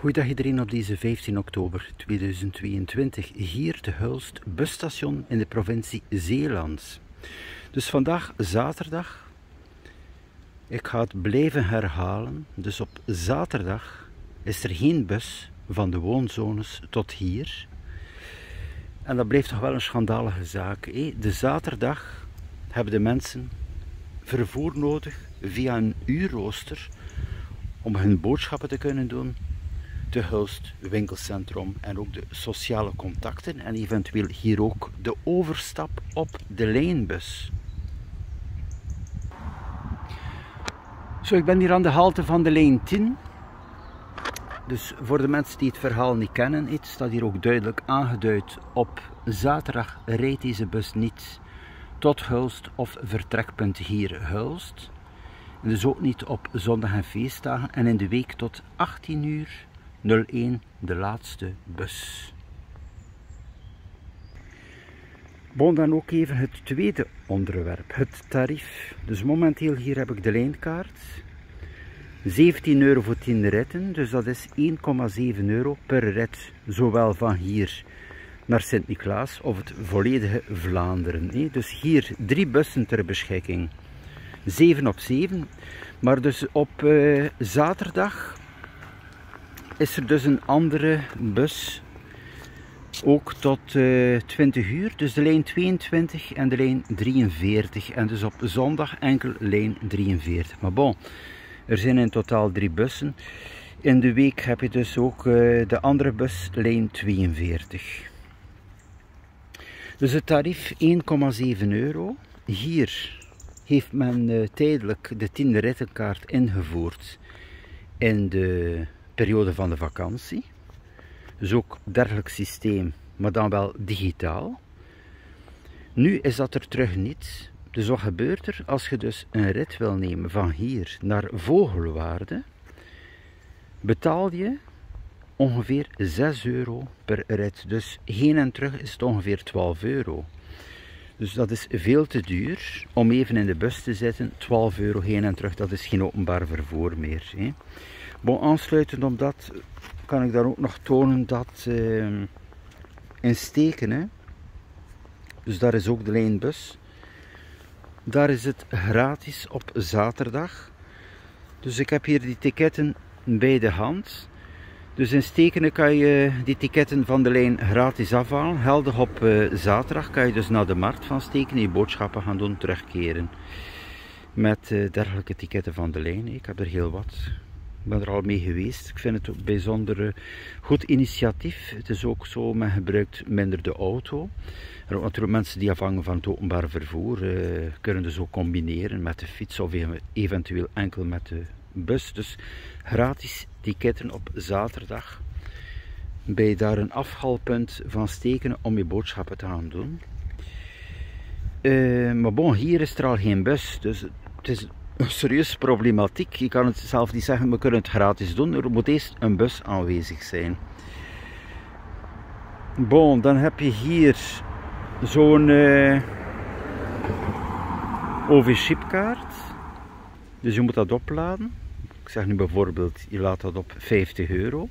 Goeiedag iedereen op deze 15 oktober 2022, hier te Hulst busstation in de provincie Zeeland. Dus vandaag zaterdag, ik ga het blijven herhalen, dus op zaterdag is er geen bus van de woonzones tot hier. En dat blijft toch wel een schandalige zaak. De zaterdag hebben de mensen vervoer nodig via een uurrooster om hun boodschappen te kunnen doen. De Hulst winkelcentrum en ook de sociale contacten en eventueel hier ook de overstap op de lijnbus. Zo, ik ben hier aan de halte van de lijn 10. Dus voor de mensen die het verhaal niet kennen, het staat hier ook duidelijk aangeduid: op zaterdag rijdt deze bus niet tot Hulst of vertrekpunt hier Hulst. En dus ook niet op zondag en feestdagen en in de week tot 18:01 de laatste bus. Bon, dan ook even het tweede onderwerp, het tarief. Dus momenteel hier heb ik de lijnkaart. 17 euro voor 10 ritten, dus dat is 1,7 euro per rit, zowel van hier naar Sint-Niklaas of het volledige Vlaanderen. Dus hier 3 bussen ter beschikking, 7 op 7, maar dus op zaterdag is er dus een andere bus, ook tot 20 uur, dus de lijn 22 en de lijn 43, en dus op zondag enkel lijn 43. Maar bon, er zijn in totaal 3 bussen. In de week heb je dus ook de andere bus, lijn 42. Dus het tarief 1,7 euro. Hier heeft men tijdelijk de 10 rittenkaart ingevoerd in de periode van de vakantie. Dus ook dergelijk systeem, maar dan wel digitaal. Nu is dat er terug niet. Dus wat gebeurt er als je dus een rit wil nemen van hier naar Vogelwaarde? Betaal je ongeveer 6 euro per rit. Dus heen en terug is het ongeveer 12 euro. Dus dat is veel te duur om even in de bus te zitten. 12 euro heen en terug, dat is geen openbaar vervoer meer. Bon, aansluitend op dat kan ik daar ook nog tonen dat in Steken, dus daar is ook de lijnbus, daar is het gratis op zaterdag. Dus ik heb hier die ticketten bij de hand. Dus in Stekenen kan je die ticketten van de lijn gratis afhalen. Geldig op zaterdag kan je dus naar de markt van Stekenen je boodschappen gaan doen, terugkeren. Met dergelijke ticketten van de lijn. Ik heb er heel wat. Ik ben er al mee geweest. Ik vind het ook een bijzonder goed initiatief. Het is ook zo, men gebruikt minder de auto. Er ook natuurlijk mensen die afhangen van het openbaar vervoer kunnen dus ook combineren met de fiets of eventueel enkel met de bus. Dus gratis ticketten op zaterdag bij daar een afhaalpunt van Stekenen om je boodschappen te gaan doen. Maar bon, hier is er al geen bus, dus het is een serieuze problematiek. Je kan het zelf niet zeggen, we kunnen het gratis doen. Er moet eerst een bus aanwezig zijn. Bon, dan heb je hier zo'n OV-chipkaart. Dus je moet dat opladen. Ik zeg nu bijvoorbeeld, je laat dat op 50 euro.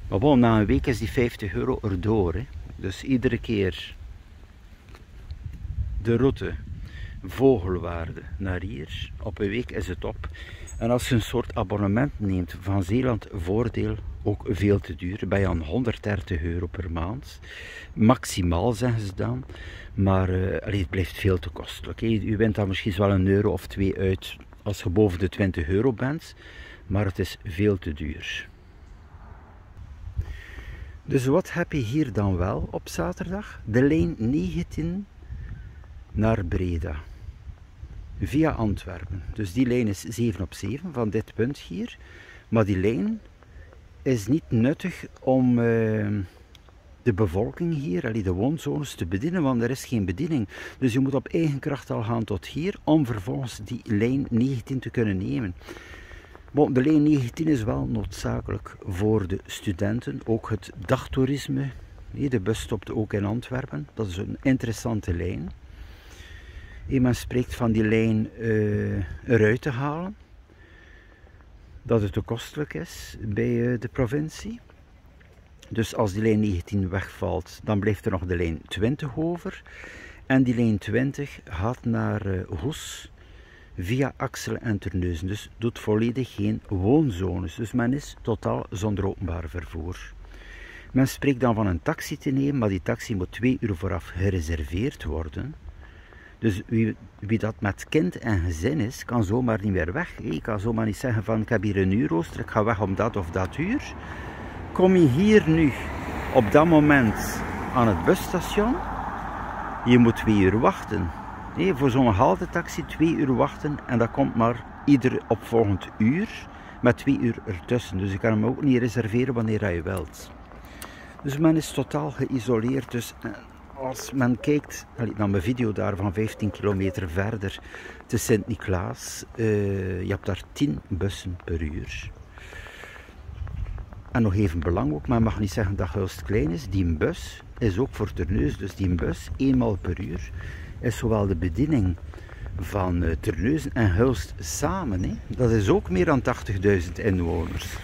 Maar bon, na een week is die 50 euro erdoor. Dus iedere keer de route Vogelwaarde naar hier, op een week is het op. En als je een soort abonnement neemt van Zeeland Voordeel, ook veel te duur, ben je aan 130 euro per maand. Maximaal zeggen ze dan, maar het blijft veel te kostelijk. U wint dan misschien wel een euro of 2 uit als je boven de 20 euro bent, maar het is veel te duur. Dus wat heb je hier dan wel op zaterdag? De lijn 19 naar Breda. Via Antwerpen. Dus die lijn is 7 op 7 van dit punt hier. Maar die lijn is niet nuttig om de bevolking hier, de woonzones, te bedienen, want er is geen bediening. Dus je moet op eigen kracht al gaan tot hier om vervolgens die lijn 19 te kunnen nemen. Bon, de lijn 19 is wel noodzakelijk voor de studenten, ook het dagtoerisme. De bus stopt ook in Antwerpen, dat is een interessante lijn. Men spreekt van die lijn eruit te halen. dat het te kostelijk is bij de provincie. Dus als die lijn 19 wegvalt, dan blijft er nog de lijn 20 over. En die lijn 20 gaat naar Goes via Axel en Terneuzen. Dus doet volledig geen woonzones. Dus men is totaal zonder openbaar vervoer. Men spreekt dan van een taxi te nemen, maar die taxi moet 2 uur vooraf gereserveerd worden. Dus wie dat met kind en gezin is, kan zomaar niet meer weg. Je kan zomaar niet zeggen van ik heb hier een uurrooster, ik ga weg om dat of dat uur. Kom je hier nu op dat moment aan het busstation, je moet 2 uur wachten. Voor zo'n haltetaxi 2 uur wachten en dat komt maar ieder opvolgend uur met 2 uur ertussen. Dus je kan hem ook niet reserveren wanneer je wilt. Dus men is totaal geïsoleerd. Dus als men kijkt naar mijn video daar van 15 kilometer verder te Sint-Niklaas, je hebt daar 10 bussen per uur. En nog even belang ook, men mag niet zeggen dat Hulst klein is. Die bus is ook voor Terneuzen, dus die bus eenmaal per uur is zowel de bediening van Terneuzen en Hulst samen. Hè. Dat is ook meer dan 80.000 inwoners.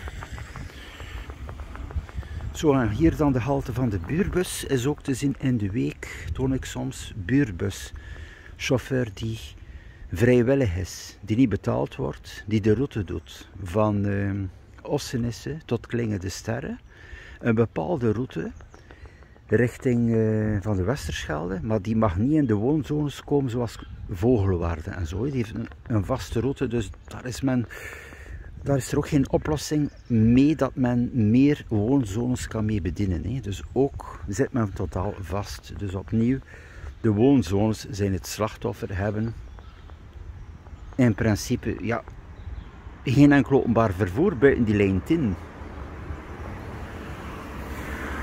Zo, en hier dan de halte van de buurbus is ook te zien in de week. Toon ik soms buurbus. Chauffeur die vrijwillig is, die niet betaald wordt, die de route doet van Ossenisse tot Klinge de Sterre. Een bepaalde route richting van de Westerschelde, maar die mag niet in de woonzones komen zoals Vogelwaarde en zo. Die heeft een vaste route, dus daar is er ook geen oplossing mee dat men meer woonzones kan mee bedienen. Hè. Dus ook zit men totaal vast. Dus opnieuw, de woonzones zijn het slachtoffer, hebben in principe ja, geen enkel openbaar vervoer buiten die lijn 10.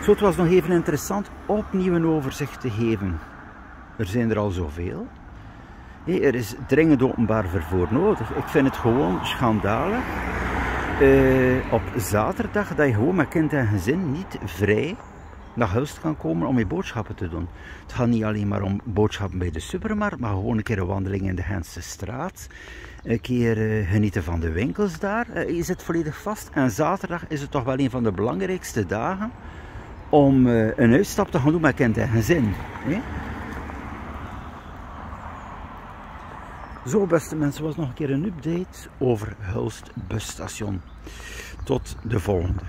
Zo, het was nog even interessant opnieuw een overzicht te geven. Er zijn er al zoveel. Er is dringend openbaar vervoer nodig. Ik vind het gewoon schandalig. Op zaterdag dat je gewoon met kind en gezin niet vrij naar Hulst kan komen om je boodschappen te doen. Het gaat niet alleen maar om boodschappen bij de supermarkt, maar gewoon een keer een wandeling in de Gentse straat. Een keer genieten van de winkels daar. Je zit volledig vast. En zaterdag is het toch wel een van de belangrijkste dagen om een uitstap te gaan doen met kind en gezin. Zo, beste mensen, was nog een keer een update over Hulst busstation. Tot de volgende.